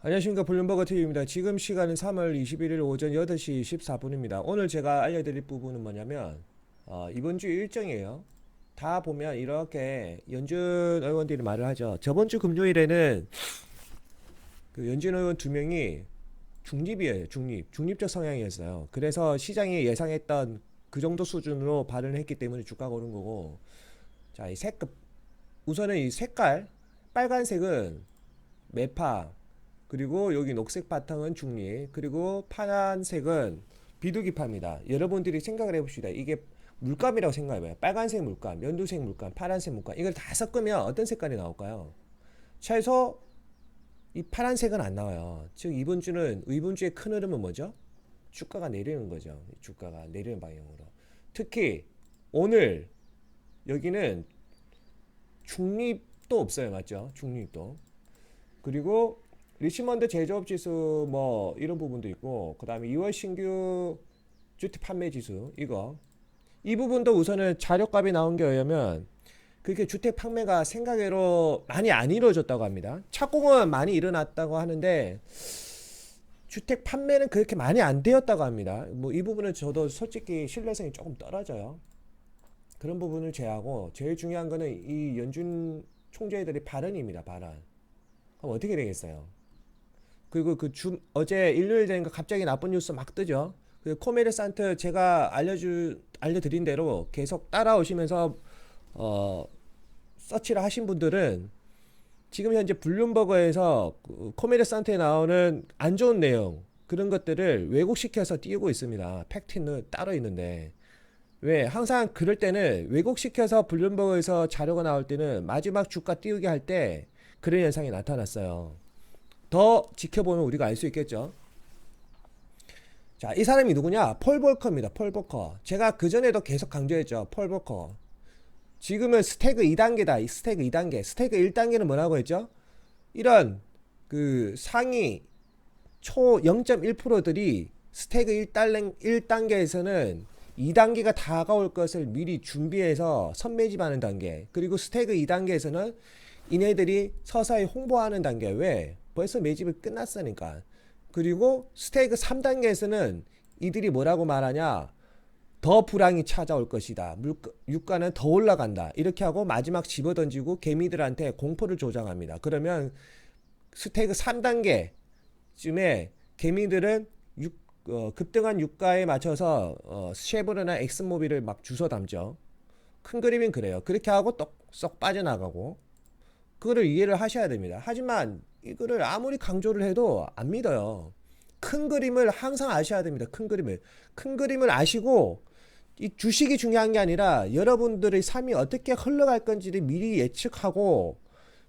안녕하십니까, 블룸버그 TV입니다. 지금 시간은 3월 21일 오전 8시 14분입니다. 오늘 제가 알려드릴 부분은 뭐냐면 이번 주 일정이에요. 다 보면 이렇게 연준 의원들이 말을 하죠. 저번 주 금요일에는 그 연준 의원 두 명이 중립이에요. 중립적 성향이었어요. 그래서 시장이 예상했던 그 정도 수준으로 발언을 했기 때문에 주가가 오른 거고, 자, 우선은 이 색깔, 빨간색은 매파, 그리고 여기 녹색 바탕은 중립, 그리고 파란색은 비둘기파입니다. 여러분들이 생각을 해봅시다. 이게 물감이라고 생각해봐요. 빨간색 물감, 연두색 물감, 파란색 물감, 이걸 다 섞으면 어떤 색깔이 나올까요? 최소 이 파란색은 안 나와요. 즉 이번 주의 큰 흐름은 뭐죠? 주가가 내리는 거죠. 주가가 내리는 방향으로. 특히 오늘 여기는 중립도 없어요. 맞죠? 중립도. 그리고 리치먼드 제조업 지수 뭐 이런 부분도 있고, 그 다음에 2월 신규 주택 판매 지수 이 부분도 우선은 자료값이 나온 게 의하면 그렇게 주택 판매가 생각외로 많이 안 이루어졌다고 합니다. 착공은 많이 일어났다고 하는데 주택 판매는 그렇게 많이 안 되었다고 합니다. 뭐 이 부분은 저도 솔직히 신뢰성이 조금 떨어져요. 그런 부분을 제하고 제일 중요한 거는 이 연준 총재들의 발언입니다. 발언. 그럼 어떻게 되겠어요? 그리고 어제 일요일 되니까 갑자기 나쁜 뉴스 막 뜨죠. 그 코메르산트 제가 알려드린 대로 계속 따라오시면서 서치를 하신 분들은 지금 현재 블룸버그에서 그 코메르산트에 나오는 안 좋은 내용, 그런 것들을 왜곡시켜서 띄우고 있습니다. 팩트는 따로 있는데, 왜 항상 그럴 때는 왜곡시켜서 블룸버그에서 자료가 나올 때는 마지막 주가 띄우게 할 때 그런 현상이 나타났어요. 더 지켜보면 우리가 알 수 있겠죠. 자, 이 사람이 누구냐? 폴 볼커입니다. 폴 볼커. 제가 그전에도 계속 강조했죠. 폴 볼커. 지금은 스태그 2단계다. 이 스태그 2단계. 스태그 1단계는 뭐라고 했죠? 이런 그 상위 초 0.1%들이 스태그 1단계에서는 2단계가 다가올 것을 미리 준비해서 선매집하는 단계. 그리고 스태그 2단계에서는 이네들이 서서히 홍보하는 단계. 왜? 벌써 매집이 끝났으니까. 그리고 스테이크 3단계에서는 이들이 뭐라고 말하냐? 더 불황이 찾아올 것이다. 유가는 더 올라간다. 이렇게 하고 마지막 집어던지고 개미들한테 공포를 조장합니다. 그러면 스테이크 3단계쯤에 개미들은 급등한 유가에 맞춰서 쉐보르나 엑스모빌을 막 주워 담죠. 큰 그림은 그래요. 그렇게 하고 쏙 빠져나가고, 그거를 이해를 하셔야 됩니다. 하지만 이거를 아무리 강조를 해도 안 믿어요. 큰 그림을 항상 아셔야 됩니다. 큰 그림을 아시고, 이 주식이 중요한 게 아니라 여러분들의 삶이 어떻게 흘러갈 건지를 미리 예측하고,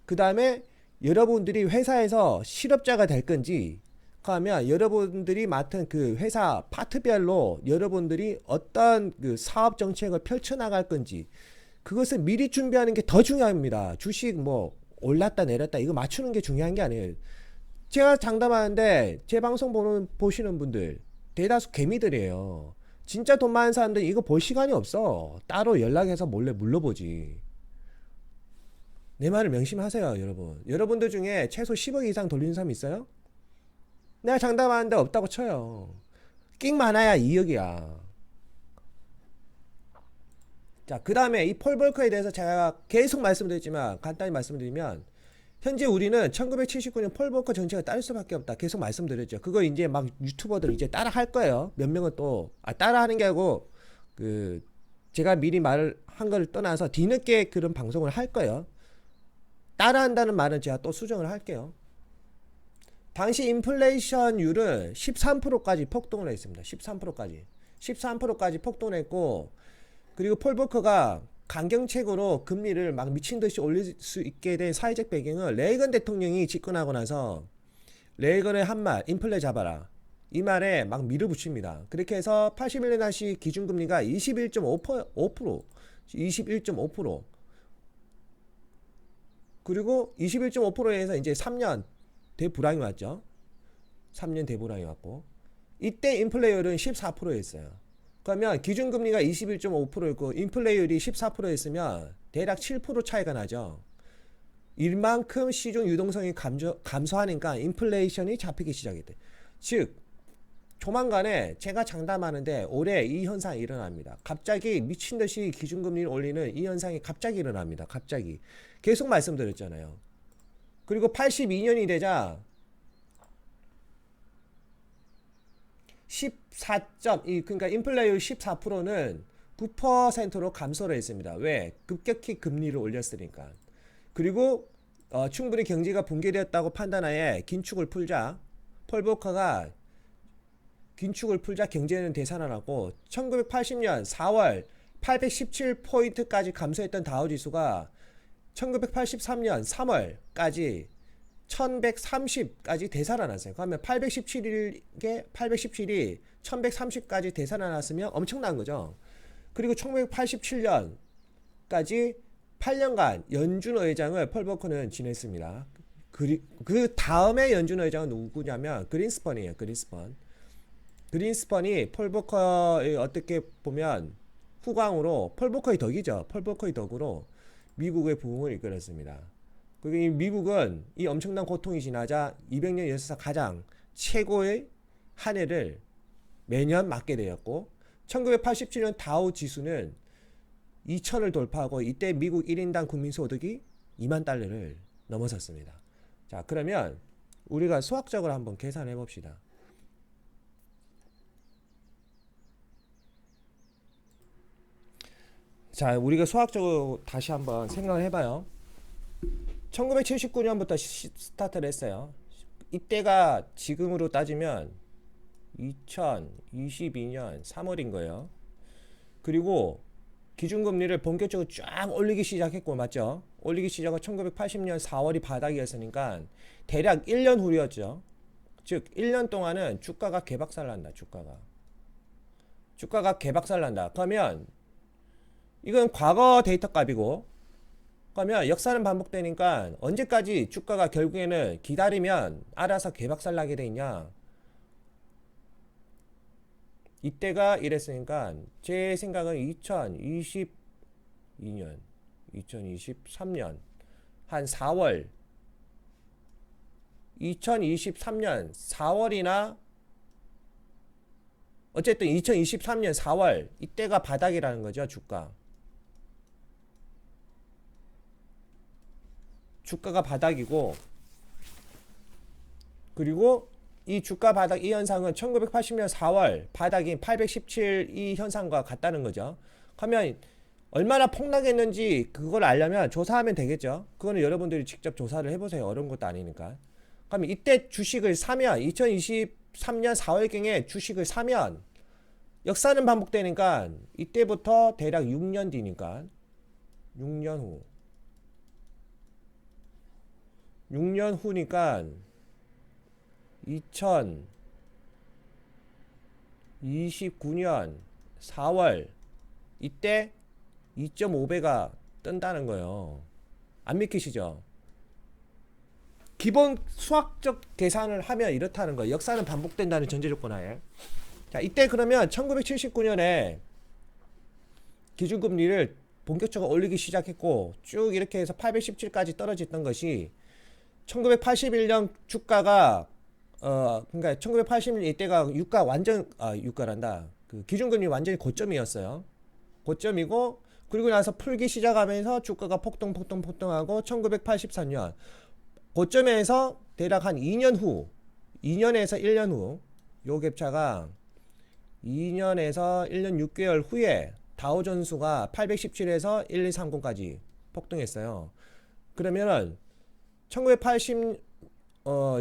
그 다음에 여러분들이 회사에서 실업자가 될 건지, 그러면 여러분들이 맡은 그 회사 파트별로 여러분들이 어떤 그 사업 정책을 펼쳐나갈 건지, 그것을 미리 준비하는 게 더 중요합니다. 주식 뭐 올랐다 내렸다 이거 맞추는 게 중요한 게 아니에요. 제가 장담하는데 제 방송 보시는 분들 대다수 개미들이에요. 진짜 돈 많은 사람들은 이거 볼 시간이 없어. 따로 연락해서 몰래 물러보지. 내 말을 명심하세요, 여러분. 여러분들 중에 최소 10억 이상 돌리는 사람 있어요? 내가 장담하는데 없다고 쳐요. 끽 많아야 2억이야. 자, 그 다음에 이 폴 볼커에 대해서 제가 계속 말씀드렸지만 간단히 말씀드리면, 현재 우리는 1979년 폴 볼커 정책을 따를 수밖에 없다. 계속 말씀드렸죠. 그거 이제 막 유튜버들 이제 따라 할 거예요. 몇 명은 또 따라 하는 게 아니고, 그 제가 미리 말을 한 거를 떠나서 뒤늦게 그런 방송을 할 거예요. 따라 한다는 말은 제가 또 수정을 할게요. 당시 인플레이션율은 13%까지 폭등을 했습니다. 13%까지 폭등을 했고, 그리고 폴 볼커가 강경책으로 금리를 막 미친 듯이 올릴 수 있게 된 사회적 배경은 레이건 대통령이 집권하고 나서 레이건의 한 말, 인플레 잡아라, 이 말에 막 밀어붙입니다. 그렇게 해서 81년 당시 기준금리가 21.5%, 21.5%, 그리고 21.5%에서 이제 3년 대불황이 왔죠. 3년 대불황이 왔고, 이때 인플레이율은 14%였어요. 그러면 기준금리가 21.5%였고 인플레이율이 14%였으면 대략 7% 차이가 나죠. 이만큼 시중 유동성이 감소하니까 인플레이션이 잡히기 시작했대. 즉 조만간에 제가 장담하는데 올해 이 현상이 일어납니다. 갑자기 미친듯이 기준금리를 올리는 이 현상이 갑자기 일어납니다. 갑자기. 계속 말씀드렸잖아요. 그리고 82년이 되자 14점, 그러니까 인플레이율 14%는 9%로 감소를 했습니다. 왜? 급격히 금리를 올렸으니까. 그리고 충분히 경제가 붕괴되었다고 판단하에 긴축을 풀자 폴 보커가 긴축을 풀자 경제는 되살아나고 1980년 4월 817포인트까지 감소했던 다우지수가 1983년 3월까지 1130까지 되살아났어요. 그러면 817이 1130까지 되살아났으면 엄청난 거죠. 그리고 1987년까지 8년간 연준 의장을 폴 보커는 지냈습니다. 그 다음에 연준 의장은 누구냐면 그린스펀이에요. 그린스펀이 폴 보커의 어떻게 보면 후광으로 폴 보커의 덕이죠. 폴 보커의 덕으로 미국의 부흥을 이끌었습니다. 그리고 이 미국은 이 엄청난 고통이 지나자 200년 역사 가장 최고의 한 해를 매년 맞게 되었고 1987년 다우 지수는 2000을 돌파하고 이때 미국 1인당 국민소득이 2만 달러를 넘어섰습니다. 자, 그러면 우리가 수학적으로 한번 계산해 봅시다. 자, 우리가 수학적으로 다시 한번 생각을 해봐요. 1979년부터 스타트를 했어요. 이때가 지금으로 따지면 2022년 3월인 거예요. 그리고 기준금리를 본격적으로 쫙 올리기 시작했고, 맞죠? 올리기 시작은 1980년 4월이 바닥이었으니까 대략 1년 후였죠. 즉 1년 동안은 주가가 개박살난다. 주가가 개박살난다. 그러면 이건 과거 데이터 값이고, 그러면 역사는 반복되니까 언제까지 주가가 결국에는 기다리면 알아서 개박살나게 돼 있냐? 이때가 이랬으니까 제 생각은 2023년 한 4월 2023년 4월이나 어쨌든 2023년 4월 이때가 바닥이라는 거죠. 주가가 바닥이고, 그리고 이 주가 바닥 이 현상은 1980년 4월 바닥인 817 이 현상과 같다는 거죠. 그러면 얼마나 폭락했는지 그걸 알려면 조사하면 되겠죠. 그거는 여러분들이 직접 조사를 해보세요. 어려운 것도 아니니까. 그러면 이때 주식을 사면 2023년 4월경에 주식을 사면 역사는 반복되니까 이때부터 대략 6년 뒤니까 6년 후니까 2029년 4월 이때 2.5배가 뜬다는 거예요. 안 믿기시죠? 기본 수학적 계산을 하면 이렇다는 거예요. 역사는 반복된다는 전제 조건 하에. 자, 이때 그러면 1979년에 기준금리를 본격적으로 올리기 시작했고 쭉 이렇게 해서 817까지 떨어졌던 것이 1981년 주가가 그러니까 1981년 이때가 유가란다. 그 기준금리 완전히 고점이었어요. 고점이고, 그리고 나서 풀기 시작하면서 주가가 폭등하고 1983년 고점에서 대략 한 2년에서 1년 후 요 갭차가 2년에서 1년 6개월 후에 다우존스가 817에서 1230까지 폭등했어요. 그러면은 1980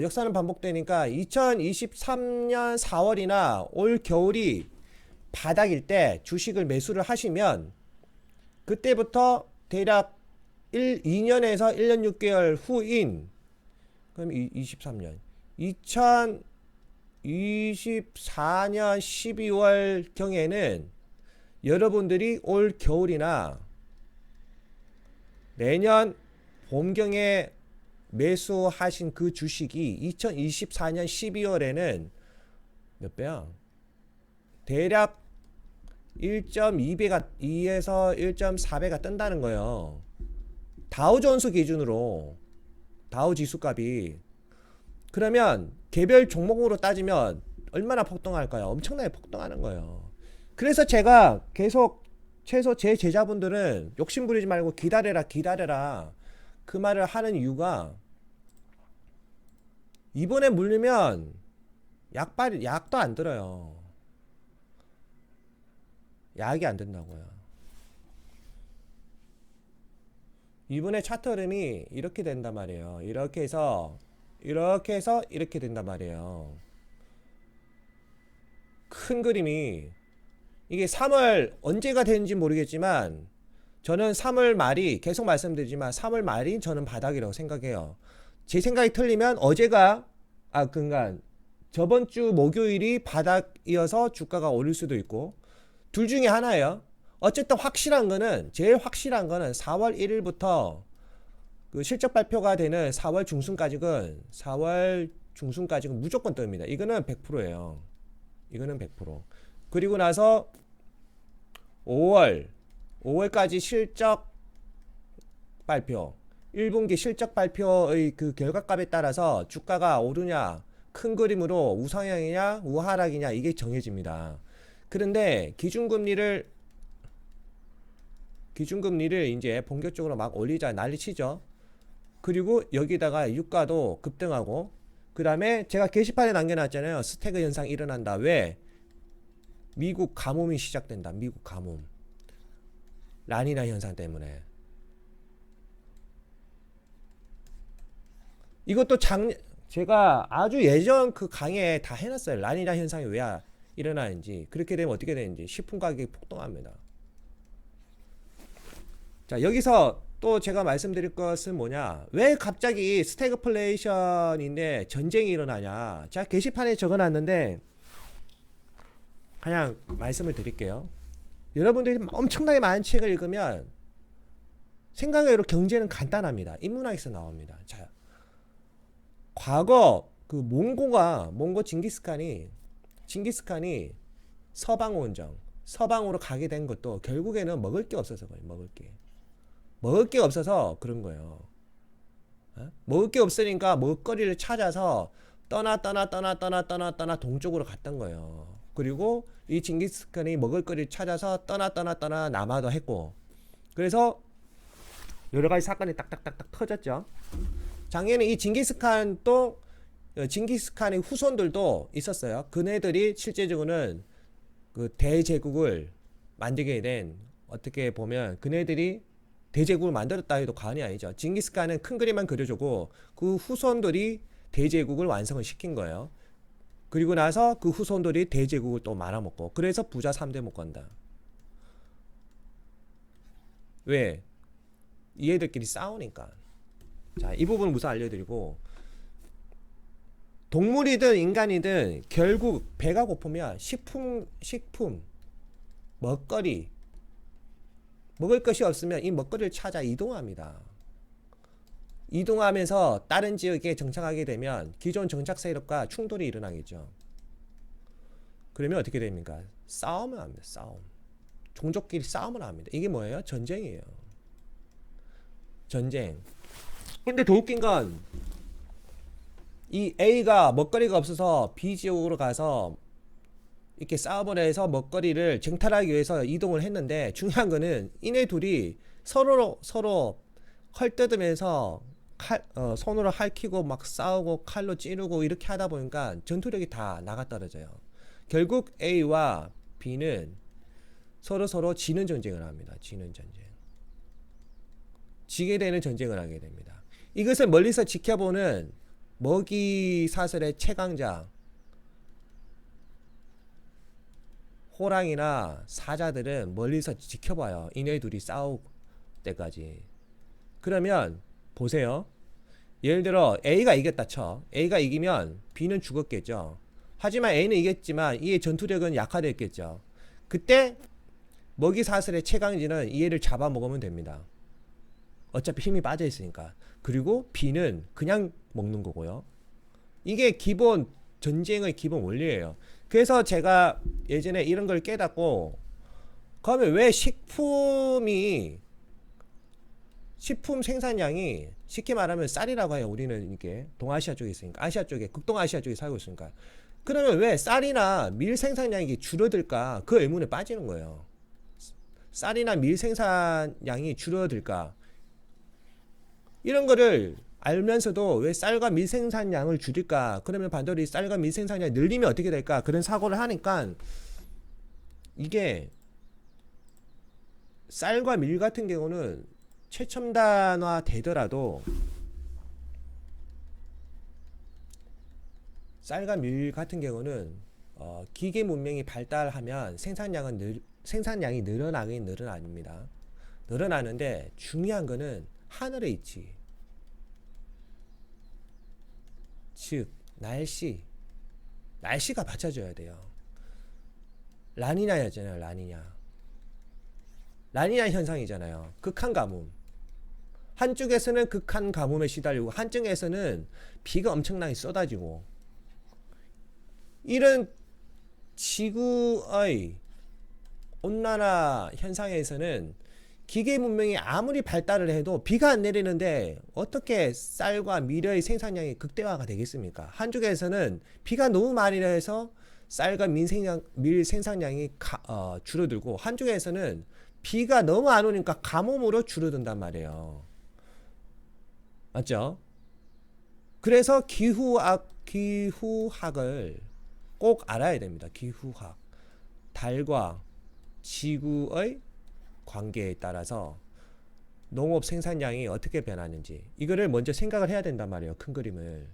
역사는 반복되니까 2023년 4월이나 올 겨울이 바닥일 때 주식을 매수를 하시면 그때부터 대략 2년에서 1년 6개월 후인, 그럼 23년 2024년 12월 경에는 여러분들이 올 겨울이나 내년 봄경에 매수하신 그 주식이 2024년 12월에는 몇 배야? 대략 1.2배가 2에서 1.4배가 뜬다는 거예요. 다우존스 기준으로 다우 지수 값이. 그러면 개별 종목으로 따지면 얼마나 폭등할까요? 엄청나게 폭등하는 거예요. 그래서 제가 계속 최소 제 제자분들은 욕심부리지 말고 기다려라 기다려라 그 말을 하는 이유가, 이번에 물리면 약도 안 들어요. 약이 안 된다고요. 이번에 차트 흐름이 이렇게 된단 말이에요. 이렇게 해서 이렇게 된단 말이에요. 큰 그림이 이게 3월 언제가 되는지 모르겠지만 저는 3월 말이, 계속 말씀드리지만 3월 말이 저는 바닥이라고 생각해요. 제 생각이 틀리면 그러니까 저번 주 목요일이 바닥이어서 주가가 오를 수도 있고, 둘 중에 하나예요. 어쨌든 제일 확실한 거는 4월 1일부터 그 실적 발표가 되는 4월 중순까지는 무조건 뜹니다. 이거는 100%예요. 이거는 100%. 그리고 나서 5월까지 실적 발표, 1분기 실적 발표의 그 결과값에 따라서 주가가 오르냐, 큰 그림으로 우상향이냐 우하락이냐 이게 정해집니다. 그런데 기준금리를 이제 본격적으로 막 올리자 난리치죠. 그리고 여기다가 유가도 급등하고, 그 다음에 제가 게시판에 남겨놨잖아요. 스태그 현상이 일어난다. 왜? 미국 가뭄이 시작된다. 미국 가뭄. 라니나 현상 때문에. 이것도 제가 아주 예전 그 강의에 다 해놨어요. 라니나 현상이 왜 일어나는지, 그렇게 되면 어떻게 되는지. 식품 가격이 폭등합니다. 자, 여기서 또 제가 말씀드릴 것은 뭐냐, 왜 갑자기 스태그플레이션인데 전쟁이 일어나냐. 제가 게시판에 적어놨는데 그냥 말씀을 드릴게요. 여러분들이 엄청나게 많은 책을 읽으면 생각외로 경제는 간단합니다. 인문학에서 나옵니다. 자, 과거 그 몽고 징기스칸이 서방으로 가게 된 것도 결국에는 먹을 게 없어서 그래요. 먹을 게 없어서 그런 거예요. 먹을 게 없으니까 먹거리를 찾아서 떠나 동쪽으로 갔던 거예요. 그리고 이 징기스칸이 먹을거리를 찾아서 떠나 남하도 했고, 그래서 여러 가지 사건이 딱딱딱딱 터졌죠. 작년에 이 징기스칸의 후손들도 있었어요. 그네들이 실제적으로는 그 대제국을 만들게 된, 어떻게 보면 그네들이 대제국을 만들었다 해도 과언이 아니죠. 징기스칸은 큰 그림만 그려주고 그 후손들이 대제국을 완성을 시킨 거예요. 그리고 나서 그 후손들이 대제국을 또 말아먹고, 그래서 부자 3대 못 건다. 왜? 얘들끼리 싸우니까. 자, 이 부분을 우선 알려드리고, 동물이든 인간이든 결국 배가 고프면 식품, 먹거리, 먹을 것이 없으면 이 먹거리를 찾아 이동합니다. 이동하면서 다른 지역에 정착하게 되면 기존 정착 세력과 충돌이 일어나겠죠. 그러면 어떻게 됩니까? 싸움을 합니다. 종족끼리 싸움을 합니다. 이게 뭐예요? 전쟁이에요. 전쟁. 근데 더 웃긴 건, 이 A가 먹거리가 없어서 B 지역으로 가서 이렇게 싸움을 해서 먹거리를 쟁탈하기 위해서 이동을 했는데, 중요한 거는 이네 둘이 서로 헐뜯으면서 손으로 핥히고 막 싸우고 칼로 찌르고 이렇게 하다 보니까 전투력이 다 나가 떨어져요. 결국 A와 B는 서로 지는 전쟁을 합니다. 지게 되는 전쟁을 하게 됩니다. 이것을 멀리서 지켜보는 먹이 사슬의 최강자 호랑이나 사자들은 멀리서 지켜봐요. 이네 둘이 싸울 때까지. 그러면 보세요. 예를 들어 A가 이겼다 쳐. A가 이기면 B는 죽었겠죠. 하지만 A는 이겼지만 이의 전투력은 약화됐겠죠. 그때 먹이 사슬의 최강자는 이 애를 잡아먹으면 됩니다. 어차피 힘이 빠져 있으니까. 그리고 B는 그냥 먹는 거고요. 이게 전쟁의 기본 원리예요. 그래서 제가 예전에 이런 걸 깨닫고, 그러면 왜 식품이 식품 생산량이 쉽게 말하면 쌀이라고 해요. 우리는 이게 동아시아 쪽에 있으니까, 아시아 쪽에, 극동아시아 쪽에 살고 있으니까. 그러면 왜 쌀이나 밀 생산량이 줄어들까? 그 의문에 빠지는 거예요. 쌀이나 밀 생산량이 줄어들까? 이런 거를 알면서도 왜 쌀과 밀 생산량을 줄일까? 그러면 반대로 이 쌀과 밀 생산량이 늘리면 어떻게 될까? 그런 사고를 하니까 이게 쌀과 밀 같은 경우는 최첨단화 되더라도 쌀과 밀 같은 경우는 기계 문명이 발달하면 생산량이 늘어나긴 늘어납니다. 늘어나는데 중요한 거는 하늘에 있지. 즉 날씨가 받쳐줘야 돼요. 라니냐였잖아요. 라니냐 현상이잖아요. 극한 가뭄. 한쪽에서는 극한 가뭄에 시달리고 한쪽에서는 비가 엄청나게 쏟아지고, 이런 지구의 온난화 현상에서는 기계 문명이 아무리 발달을 해도 비가 안 내리는데 어떻게 쌀과 밀의 생산량이 극대화가 되겠습니까? 한쪽에서는 비가 너무 많이 내서 쌀과 밀 생산량이 줄어들고, 한쪽에서는 비가 너무 안 오니까 가뭄으로 줄어든단 말이에요. 맞죠? 그래서 기후학을 꼭 알아야 됩니다. 기후학. 달과 지구의 관계에 따라서 농업 생산량이 어떻게 변하는지 이거를 먼저 생각을 해야 된단 말이에요. 큰 그림을.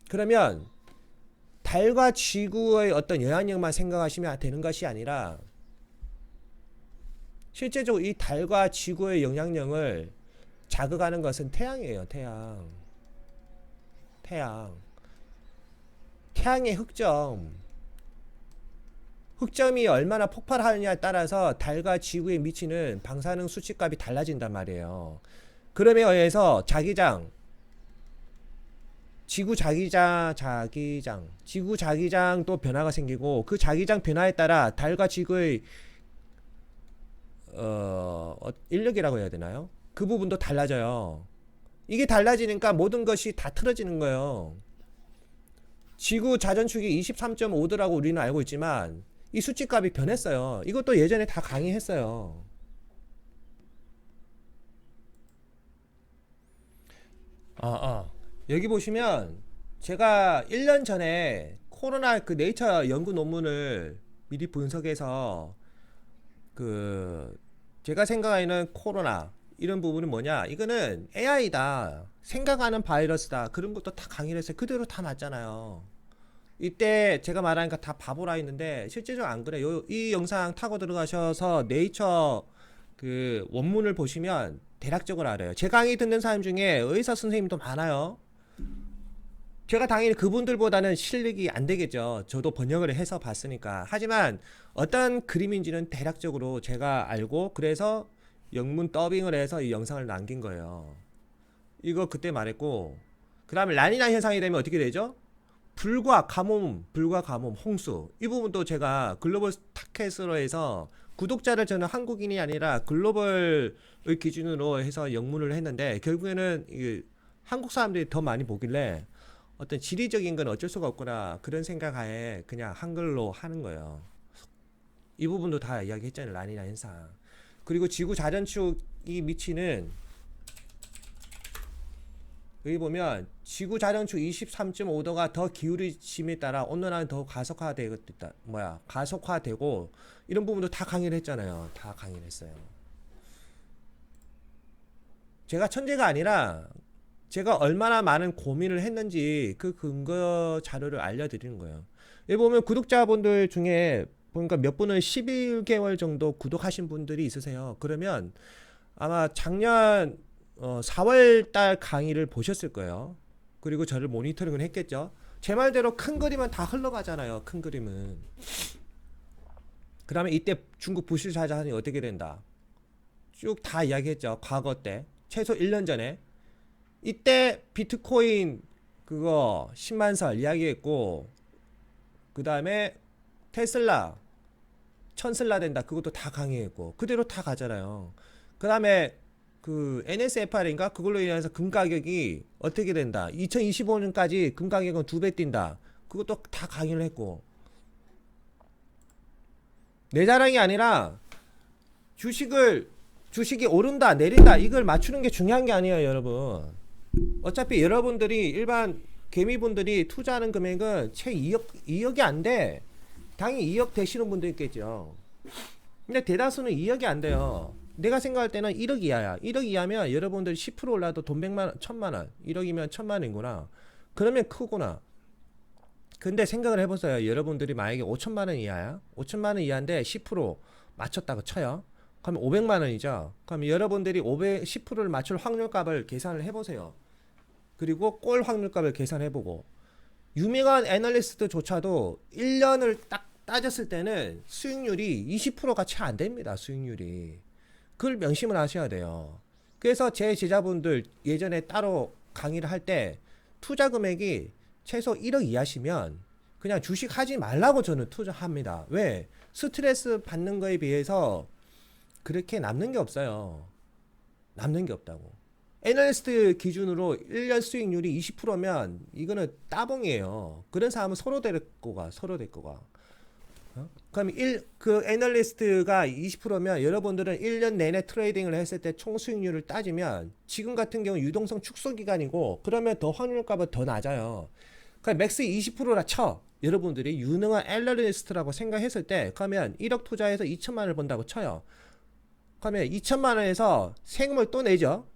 그러면 달과 지구의 어떤 영향력만 생각하시면 되는 것이 아니라 실제적으로 이 달과 지구의 영향력을 자극하는 것은 태양이에요. 태양의 흑점이 얼마나 폭발하느냐에 따라서 달과 지구에 미치는 방사능 수치값이 달라진단 말이에요. 그럼에 의해서 지구 자기장도 변화가 생기고, 그 자기장 변화에 따라 달과 지구의 인력이라고 해야 되나요? 그 부분도 달라져요. 이게 달라지니까 모든 것이 다 틀어지는 거예요. 지구 자전축이 23.5도라고 우리는 알고 있지만 이 수치값이 변했어요. 이것도 예전에 다 강의했어요. 여기 보시면 제가 1년 전에 코로나 그 네이처 연구 논문을 미리 분석해서, 제가 생각하는 코로나 이런 부분은 뭐냐, 이거는 AI다, 생각하는 바이러스다, 그런 것도 다 강의를 했어요. 그대로 다 맞잖아요. 이때 제가 말하니까 다 바보라 했는데 실제적으로 안 그래요. 이 영상 타고 들어가셔서 네이처 그 원문을 보시면 대략적으로 알아요. 제 강의 듣는 사람 중에 의사 선생님도 많아요. 제가 당연히 그분들보다는 실력이 안 되겠죠. 저도 번역을 해서 봤으니까. 하지만 어떤 그림인지는 대략적으로 제가 알고, 그래서 영문 더빙을 해서 이 영상을 남긴 거예요. 이거 그때 말했고, 그 다음에 라니냐 현상이 되면 어떻게 되죠? 불과 가뭄, 홍수. 이 부분도 제가 글로벌 타켓으로 해서, 구독자를 저는 한국인이 아니라 글로벌을 기준으로 해서 영문을 했는데, 결국에는 한국 사람들이 더 많이 보길래 어떤 지리적인 건 어쩔 수가 없구나, 그런 생각하에 그냥 한글로 하는 거예요. 이 부분도 다 이야기했잖아요. 라니냐 현상. 그리고 지구 자전축이 미치는, 여기 보면 지구 자전축 23.5도가 더 기울이심에 따라 온난화는 더 가속화되고, 이런 부분도 다 강의를 했잖아요. 다 강의를 했어요. 제가 천재가 아니라 제가 얼마나 많은 고민을 했는지 그 근거 자료를 알려드리는 거예요. 여기 보면 구독자분들 중에 보니까 몇 분은 11개월 정도 구독하신 분들이 있으세요. 그러면 아마 작년 4월 달 강의를 보셨을 거예요. 그리고 저를 모니터링을 했겠죠. 제 말대로 큰 그림은 다 흘러가잖아요. 큰 그림은. 그 다음에 이때 중국 부실 자산이 어떻게 된다, 쭉 다 이야기했죠. 과거 때 최소 1년 전에 이때 비트코인 그거 10만설 이야기했고, 그 다음에 테슬라 1000슬라 된다, 그것도 다 강의했고, 그대로 다 가잖아요. 그 다음에 그 NSFR인가 그걸로 인해서 금 가격이 어떻게 된다. 2025년까지 금 가격은 2배 뛴다. 그것도 다 강의를 했고. 내 자랑이 아니라 주식이 오른다 내린다 이걸 맞추는 게 중요한 게 아니에요, 여러분. 어차피 여러분들이 일반 개미분들이 투자하는 금액은 채 2억이 안 돼. 당연히 2억 되시는 분도 있겠죠. 근데 대다수는 2억이 안 돼요. 내가 생각할 때는 1억 이하야. 1억 이하면 여러분들 10% 올라도 돈 100만원, 1000만원. 1억이면 1000만원이구나. 그러면 크구나. 근데 생각을 해보세요. 여러분들이 만약에 5천만원 이하야. 5천만원 이하인데 10% 맞췄다고 쳐요. 그러면 500만원이죠. 그럼 여러분들이 10%를 맞출 확률값을 계산을 해보세요. 그리고 꼴 확률값을 계산해보고 유명한 애널리스트조차도 1년을 딱 따졌을 때는 수익률이 20%가 채 안 됩니다. 수익률이. 그걸 명심을 하셔야 돼요. 그래서 제 제자분들 예전에 따로 강의를 할 때 투자 금액이 최소 1억 이하시면 그냥 주식 하지 말라고 저는 투자합니다. 왜? 스트레스 받는 거에 비해서 그렇게 남는 게 없어요. 남는 게 없다고. 애널리스트 기준으로 1년 수익률이 20%면 이거는 따봉이에요. 그런 사람은 서로 데리고 가. 그럼 그 애널리스트가 20%면 여러분들은 1년 내내 트레이딩을 했을 때 총 수익률을 따지면 지금 같은 경우 유동성 축소 기간이고 그러면 더 확률값은 더 낮아요. 그러니까 맥스 20%라 쳐. 여러분들이 유능한 애널리스트라고 생각했을 때 그러면 1억 투자해서 2천만 원을 번다고 쳐요. 그러면 2천만 원에서 세금을 또 내죠.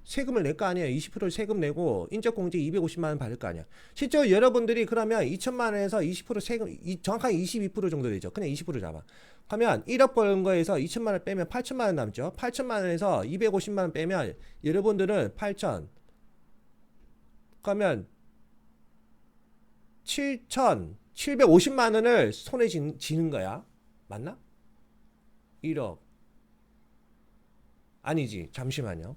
세금을 낼 거 아니에요. 20% 세금 내고 인적공제 250만 원 받을 거 아니야. 실제로 여러분들이 그러면 2천만 원에서 20% 세금 정확하게 22% 정도 되죠. 그냥 20% 잡아. 그러면 1억 버는 거에서 2천만 원 빼면 8천만 원 남죠. 8천만 원에서 250만 원 빼면 여러분들은 8천. 그러면 7,750만 원을 손에 쥐는 거야. 맞나? 1억. 아니지. 잠시만요.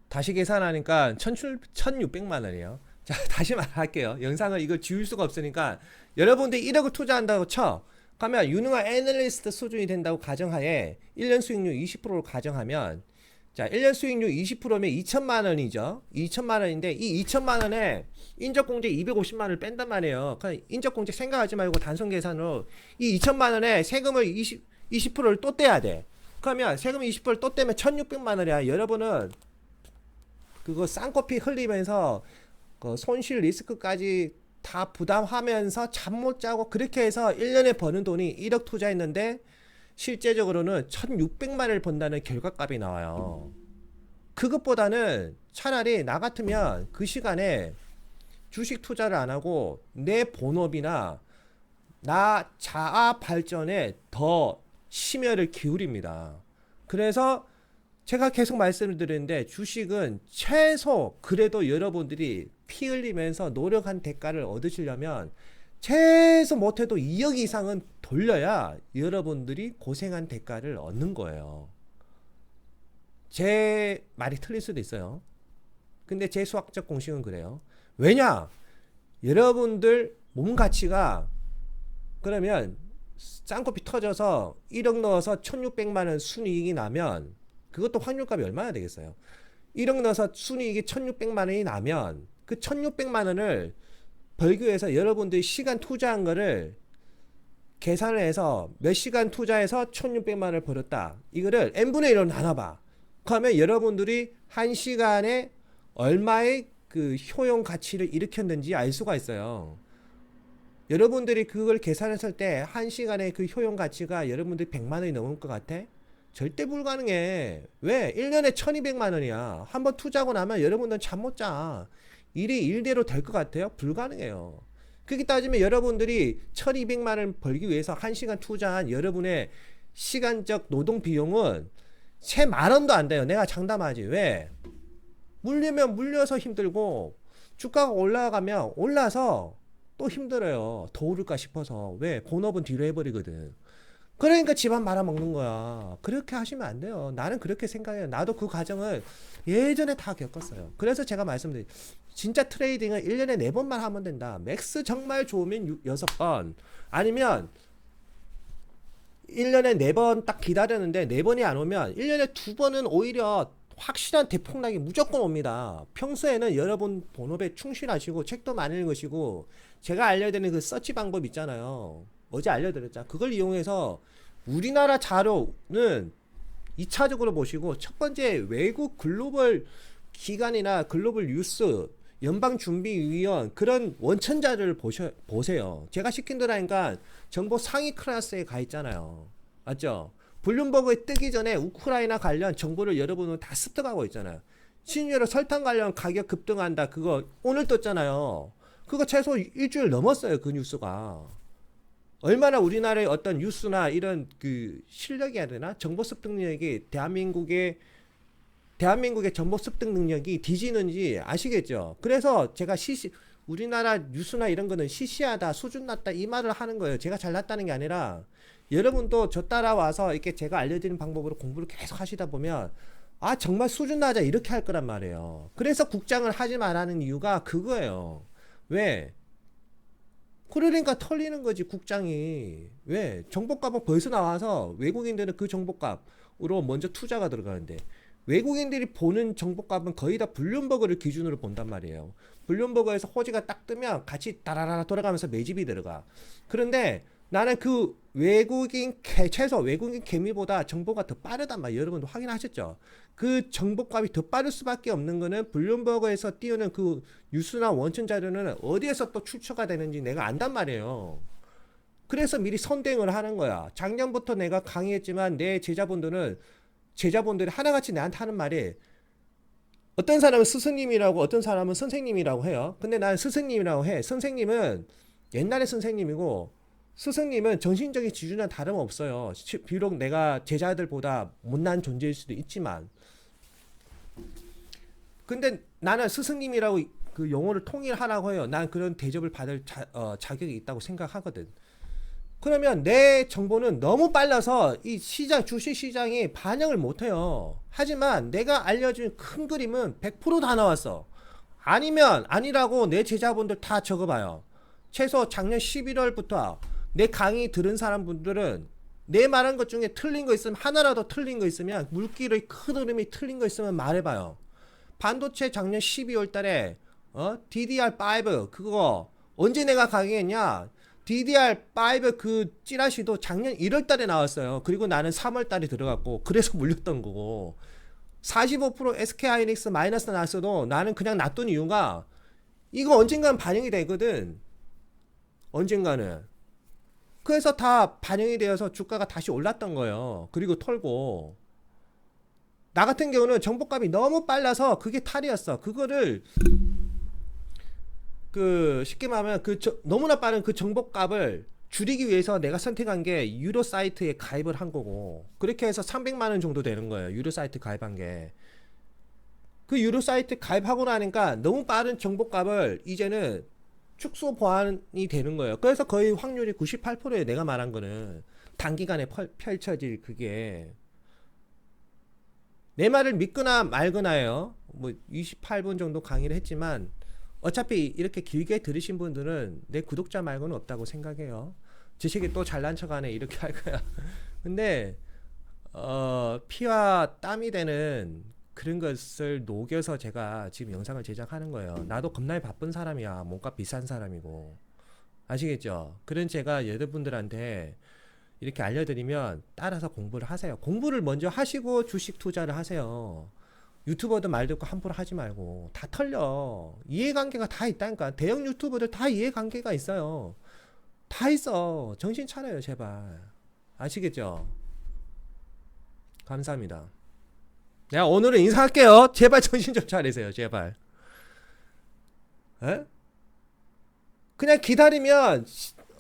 다시 계산하니까 1600만 원이에요. 자, 다시 말할게요. 영상을 이걸 지울 수가 없으니까 여러분들이 1억을 투자한다고 쳐. 그러면 유능한 애널리스트 수준이 된다고 가정하에 1년 수익률 20%를 가정하면 자, 1년 수익률 20%면 2천만 원이죠. 2천만 원인데 이 2천만 원에 인적공제 250만 원을 뺀단 말이에요. 그러니까 인적공제 생각하지 말고 단순 계산으로 이 2천만 원에 세금을 20%를 또 떼야 돼. 그러면 세금 20%를 또 떼면 1600만 원이야. 여러분은 그거 쌍코피 흘리면서 그 손실 리스크까지 다 부담하면서 잠 못 자고 그렇게 해서 1년에 버는 돈이 1억 투자했는데 실제적으로는 1600만 원을 번다는 결과값이 나와요. 그것보다는 차라리 나 같으면 그 시간에 주식 투자를 안 하고 내 본업이나 나 자아 발전에 더 심혈을 기울입니다. 그래서 제가 계속 말씀을 드리는데 주식은 최소 그래도 여러분들이 피 흘리면서 노력한 대가를 얻으시려면 최소 못해도 2억 이상은 돌려야 여러분들이 고생한 대가를 얻는 거예요. 제 말이 틀릴 수도 있어요. 근데 제 수학적 공식은 그래요. 왜냐? 여러분들 몸 가치가 그러면 쌍코피 터져서 1억 넣어서 1600만 원 순이익이 나면 그것도 확률값이 얼마나 되겠어요? 1억 넣어서 순이익이 1600만 원이 나면 그 1600만 원을 벌기 위해서 여러분들이 시간 투자한 거를 계산을 해서 몇 시간 투자해서 1600만 원을 벌었다. 이거를 n분의 1로 나눠봐. 그러면 여러분들이 1시간에 얼마의 그 효용 가치를 일으켰는지 알 수가 있어요. 여러분들이 그걸 계산했을 때 1시간의 그 효용 가치가 여러분들이 100만 원이 넘을 것 같아? 절대 불가능해. 왜? 1년에 1200만 원이야. 한번 투자하고 나면 여러분들은 잠 못 자. 일이 일대로 될 것 같아요? 불가능해요. 그렇게 따지면 여러분들이 1200만 원 벌기 위해서 1시간 투자한 여러분의 시간적 노동 비용은 채 만원도 안 돼요. 내가 장담하지. 왜? 물리면 물려서 힘들고 주가가 올라가면 올라서 또 힘들어요. 더 오를까 싶어서. 왜? 본업은 뒤로 해버리거든. 그러니까 집안 말아먹는 거야. 그렇게 하시면 안 돼요. 나는 그렇게 생각해요. 나도 그 과정을 예전에 다 겪었어요. 그래서 제가 말씀드린 진짜 트레이딩은 1년에 4번만 하면 된다. 맥스 정말 좋으면 6번 아니면 1년에 4번 딱 기다렸는데 4번이 안 오면 1년에 2번은 오히려 확실한 대폭락이 무조건 옵니다. 평소에는 여러분 본업에 충실하시고 책도 많이 읽으시고 제가 알려드리는 그 서치 방법 있잖아요. 어제 알려드렸잖아. 그걸 이용해서 우리나라 자료는 2차적으로 보시고 첫 번째 외국 글로벌 기관이나 글로벌 뉴스 연방준비위원 그런 원천 자료를 보세요. 제가 시킨 대로니까 정보 상위 클래스에 가 있잖아요. 맞죠? 블룸버그에 뜨기 전에 우크라이나 관련 정보를 여러분은 다 습득하고 있잖아요. 신유로 설탕 관련 가격 급등한다. 그거 오늘 떴잖아요. 그거 최소 일주일 넘었어요. 그 뉴스가. 얼마나 우리나라의 어떤 뉴스나 이런 그 실력이 해야 되나? 정보 습득 능력이 대한민국의 정보 습득 능력이 뒤지는지 아시겠죠? 그래서 제가 우리나라 뉴스나 이런 거는 시시하다, 수준 낮다 이 말을 하는 거예요. 제가 잘났다는 게 아니라 여러분도 저 따라와서 이렇게 제가 알려드리는 방법으로 공부를 계속 하시다 보면 아 정말 수준 낮아 이렇게 할 거란 말이에요. 그래서 국장을 하지 말라는 이유가 그거예요. 왜? 그러니까 털리는 거지 국장이. 왜? 정보값은 벌써 나와서 외국인들은 그 정보값으로 먼저 투자가 들어가는데 외국인들이 보는 정보값은 거의 다 블룸버그를 기준으로 본단 말이에요. 블룸버그에서 호지가 딱 뜨면 같이 따라라라 돌아가면서 매집이 들어가. 그런데 나는 그 최소 외국인 개미보다 정보가 더 빠르단 말이에요. 여러분도 확인하셨죠? 그 정보값이 더 빠를 수밖에 없는 거는 블룸버그에서 띄우는 그 뉴스나 원천 자료는 어디에서 또 출처가 되는지 내가 안단 말이에요. 그래서 미리 선대응을 하는 거야. 작년부터 내가 강의했지만 내 제자분들이 하나같이 나한테 하는 말이 어떤 사람은 스승님이라고 어떤 사람은 선생님이라고 해요. 근데 난 스승님이라고 해. 선생님은 옛날의 선생님이고 스승님은 정신적인 지주는 다름없어요. 비록 내가 제자들보다 못난 존재일 수도 있지만 근데 나는 스승님이라고 그 용어를 통일하라고 해요. 난 그런 대접을 받을 자격이 있다고 생각하거든. 그러면 내 정보는 너무 빨라서 이 주식 시장이 반영을 못해요. 하지만 내가 알려준 큰 그림은 100% 다 나왔어. 아니면 아니라고 내 제자분들 다 적어봐요. 최소 작년 11월부터 내 강의 들은 사람분들은 내 말한 것 중에 틀린 거 있으면 하나라도 틀린 거 있으면 물길의 큰 흐름이 틀린 거 있으면 말해봐요. 반도체 작년 12월 달에 DDR5 그거 언제 내가 강의했냐? DDR5 그 찌라시도 작년 1월 달에 나왔어요. 그리고 나는 3월 달에 들어갔고 그래서 물렸던 거고 45% SK하이닉스 마이너스 났어도 나는 그냥 놨던 이유가 이거 언젠가는 반영이 되거든. 언젠가는. 그래서 다 반영이 되어서 주가가 다시 올랐던 거예요. 그리고 털고 나 같은 경우는 정보값이 너무 빨라서 그게 탈이었어. 그거를 쉽게 말하면 너무나 빠른 그 정보값을 줄이기 위해서 내가 선택한 게 유료 사이트에 가입을 한 거고 그렇게 해서 300만 원 정도 되는 거예요. 유료 사이트 가입한 게. 그 유료 사이트 가입하고 나니까 너무 빠른 정보값을 이제는 축소 보완이 되는 거예요. 그래서 거의 확률이 98%예요. 내가 말한 거는 단기간에 펼쳐질 그게 내 말을 믿거나 말거나요. 뭐 28분 정도 강의를 했지만 어차피 이렇게 길게 들으신 분들은 내 구독자 말고는 없다고 생각해요. 지식이 또 잘난 척하네 이렇게 할 거야. 근데 피와 땀이 되는 그런 것을 녹여서 제가 지금 영상을 제작하는 거예요. 나도 겁나게 바쁜 사람이야. 몸값 비싼 사람이고. 아시겠죠? 그런 제가 여러분들한테 이렇게 알려드리면 따라서 공부를 하세요. 공부를 먼저 하시고 주식 투자를 하세요. 유튜버들 말 듣고 함부로 하지 말고. 다 털려. 이해관계가 다 있다니까. 대형 유튜버들 다 이해관계가 있어요. 다 있어. 정신 차려요 제발. 아시겠죠? 감사합니다. 내가 오늘은 인사할게요. 제발 정신 좀 차리세요. 제발. 에? 그냥 기다리면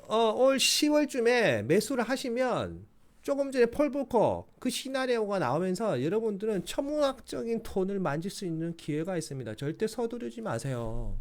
올 10월쯤에 매수를 하시면 조금 전에 폴 볼커 그 시나리오가 나오면서 여러분들은 천문학적인 돈을 만질 수 있는 기회가 있습니다. 절대 서두르지 마세요.